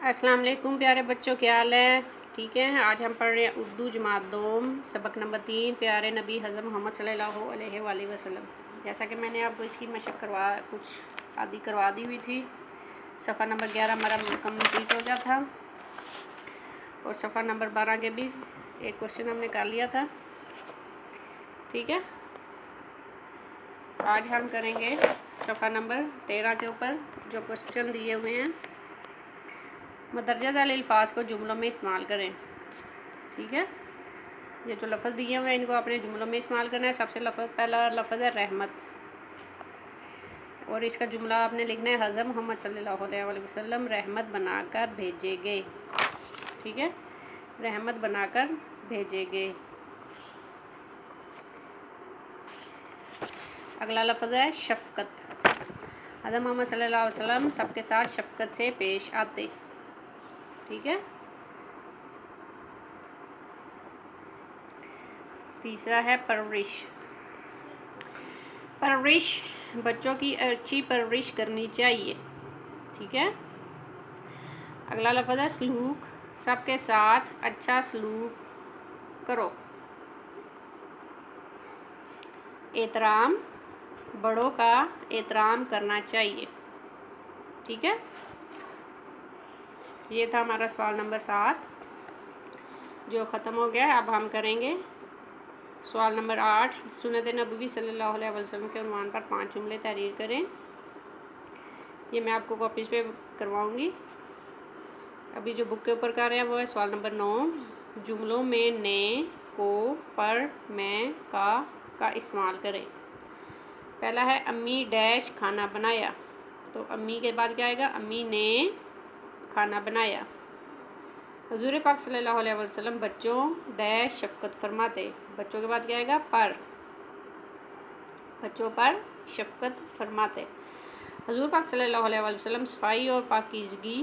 السلام علیکم پیارے بچوں، کیا حال ہے؟ ٹھیک ہے، آج ہم پڑھ رہے ہیں اردو جماعت دوم سبق نمبر 3 پیارے نبی حضرت محمد صلی اللہ علیہ وآلہ وسلم۔ جیسا کہ میں نے آپ کو اس کی مشق آدھی کروا دی ہوئی تھی۔ صفحہ نمبر 11 ہمارا کمپلیٹ ہو گیا تھا اور صفحہ نمبر 12 کے بھی ایک کوشچن ہم نے کر لیا تھا۔ ٹھیک ہے، آج ہم کریں گے صفحہ نمبر 13 کے اوپر جو کوشچن دیے ہوئے ہیں۔ مندرجہ ذیل الفاظ کو جملوں میں استعمال کریں۔ ٹھیک ہے، یہ جو لفظ دیے ہوئے ہیں ان کو اپنے جملوں میں استعمال کرنا ہے۔ سب سے پہلا لفظ ہے رحمت، اور اس کا جملہ آپ نے لکھنا ہے حضرت محمد صلی اللہ علیہ وسلم رحمت بنا کر بھیجے گئے۔ ٹھیک ہے، رحمت بنا کر بھیجے گئے۔ اگلا لفظ ہے شفقت۔ حضرت محمد صلی اللہ علیہ وسلم سب کے ساتھ شفقت سے پیش آتے۔ ٹھیک ہے، تیسرا ہے پرورش۔ بچوں کی اچھی پرورش کرنی چاہیے۔ ٹھیک ہے، اگلا لفظ ہے سلوک۔ سب کے ساتھ اچھا سلوک کرو۔ احترام، بڑوں کا احترام کرنا چاہیے۔ ٹھیک ہے، یہ تھا ہمارا سوال نمبر 7 جو ختم ہو گیا۔ اب ہم کریں گے سوال نمبر 8۔ سنت نبوی صلی اللہ علیہ وسلم کے عنوان پر 5 جملے تحریر کریں۔ یہ میں آپ کو کاپیز پہ کرواؤں گی۔ ابھی جو بک کے اوپر کر رہے ہیں وہ ہے سوال نمبر 9۔ جملوں میں نے، کو، پر، میں، کا استعمال کریں۔ پہلا ہے امی ڈیش کھانا بنایا، تو امی کے بعد کیا آئے گا؟ امی نے کھانا بنایا۔ حضور پاک صلی اللہ علیہ وسلم بچوں ڈیش شفقت فرماتے، بچوں کے بعد کیا آئے گا؟ پر، بچوں پر شفقت فرماتے۔ حضور پاک صلی اللہ علیہ وسلم صفائی اور پاکیزگی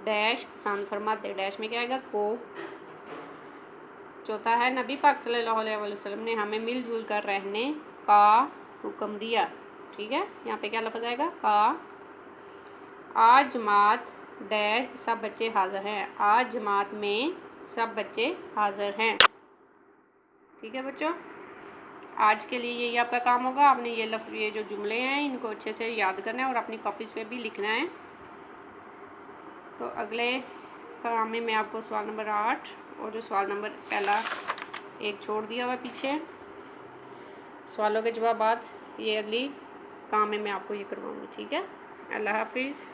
ڈیش پسند فرماتے، ڈیش میں کیا آئے گا؟ کو۔ چوتھا ہے نبی پاک صلی اللہ علیہ وسلم نے ہمیں مل جل کر رہنے کا حکم دیا۔ ٹھیک ہے، یہاں پہ کیا لفظ آئے گا؟ کا۔ آج جماعت ڈیش سب بچے حاضر ہیں، آج جماعت میں سب بچے حاضر ہیں۔ ٹھیک ہے بچوں، آج کے لیے یہی آپ کا کام ہوگا۔ آپ نے یہ جو جملے ہیں ان کو اچھے سے یاد کرنا ہے اور اپنی کاپیز پہ بھی لکھنا ہے۔ تو اگلے کام میں آپ کو سوال نمبر 8 اور جو سوال نمبر پہلا ایک چھوڑ دیا ہوا پیچھے سوالوں کے جوابات، یہ اگلی کام میں آپ کو یہ کرواؤں گی۔ ٹھیک ہے، اللہ حافظ۔